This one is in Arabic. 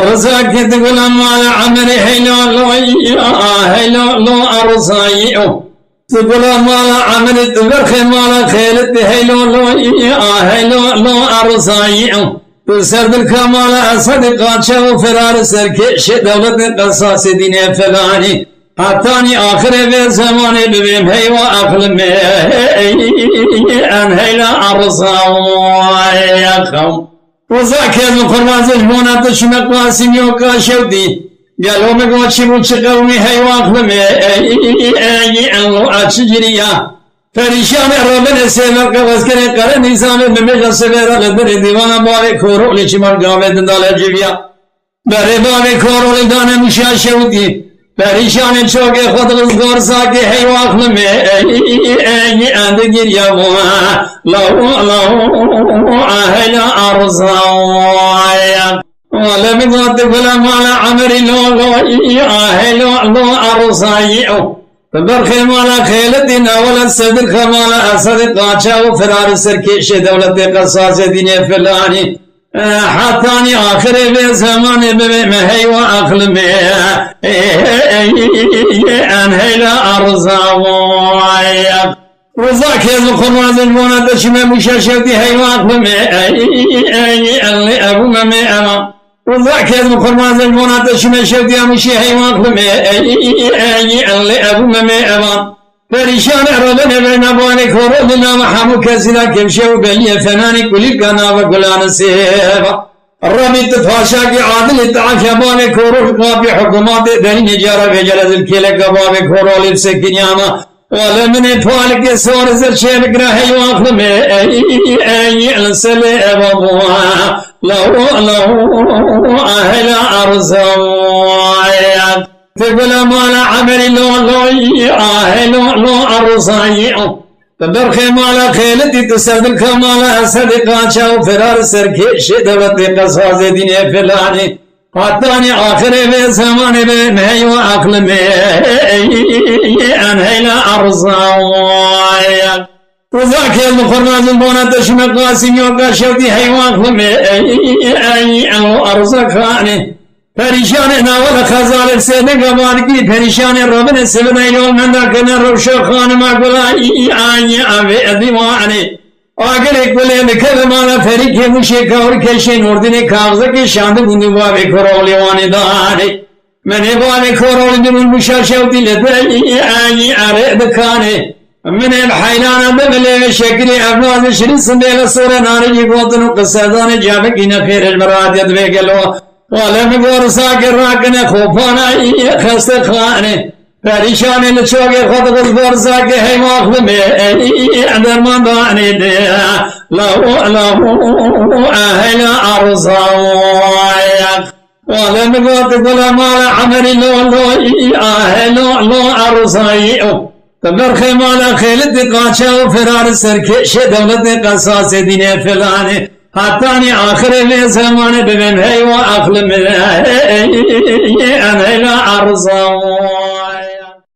رزاك تقول مال عمري هيلو لو أرزايو تقول مال عمري تبرخ مال خيلت هيلو لو أرزايو تسرد الكمال أسد قاتشو فرار سركش دولة قصاص دين فلاني حتاني آخر في زمان ببيم هيوا أقلم أن هيلا أرزايو وذاك المخرج المونا تشمك قاسم يوكا شودي قالوا مقوشي متشقومي هيواق لمي الله أتشجريا فريشان ربنا سيمك واسكري قرن نظام بمجل سبيرا لبري ديوانا باري كورو لشمال قامت دندال جيبيا باري باري كورو لدانا مشا شودي فريشان چوكي خود غزغور ساكي هيواق لمي أندگير يا موها لو أهل أرزايا ولم يضد فلا مال عمري لو أهل لو أرزايا فبرخ مال خيلتنا ولا السدر خمال أسد قاتشا وفرار سركيش دولة قصاص دين فلاني حتاني آخر في زمان بمهي وأخلمي أنهيلا أرزاويا وذاك يذكر المونا دشمي مشاشتي هي وأخلمي اللي أبو ممي أما وذاك يذكر المونا دشمي شتي أمشي هي وأخلمي اللي أبو ممي أما فريشان ربنا بين أبوانك وربنا محمو كسلا كمشي بلي فناني كل كنا وكلان سيبا الربي تفاشاك عادل التعافي أبوانك ورفقا بحكومات دين نجارة بجلد الكيلك أبوانك ورول السكينياما ولمن فالك سور زرشير قراهي واخلمي أي السلي أبوها لو أهل أرزايا تقول مال عمري لو أرزايا تبرخ مال خيلتي تسرد الكمال أسد قاتشا وفرار سركيش دولة قصاص دين فلاني حتاني آخر في زمان بمهي وأقلمي أنهيلا أرزايا وذاك المخرج البونة تشمك قاسم يوكا شوتي هي وأقلمي أرزاكاني فريشان ناول خزال سيدك باركي فريشان ربنا سبنا يوم من ذاكنا روشو خان ما قلا أبي أدواني آگر اکولی بکر مالا فریق مشی کور کشی نوردنی کاغذه که شاند بودی بابی کرولی وانی داری منی بابی کرولی دمون مشاشوتی لدهی اره دکانی منی بحیلانا ببلی شکری افلاز شریسن دیل سور ناری گوتنو قصدان جابکی نفیر المرادیت بگلو ولم گورسا که راکن خوبانا خست خانی فريشان لچوك خود غزبرزا که هی مخلمه درمان دانی دیا لو اهل ارزاویا ولم قوت قل مال عمري لو اهل ارزايو تبرخ مال خيلت قاتشا وفرار سركش دولت قصاص دين فلاني حتاني آخر في زمان بمن هي وأخلم أنا لا أرزاو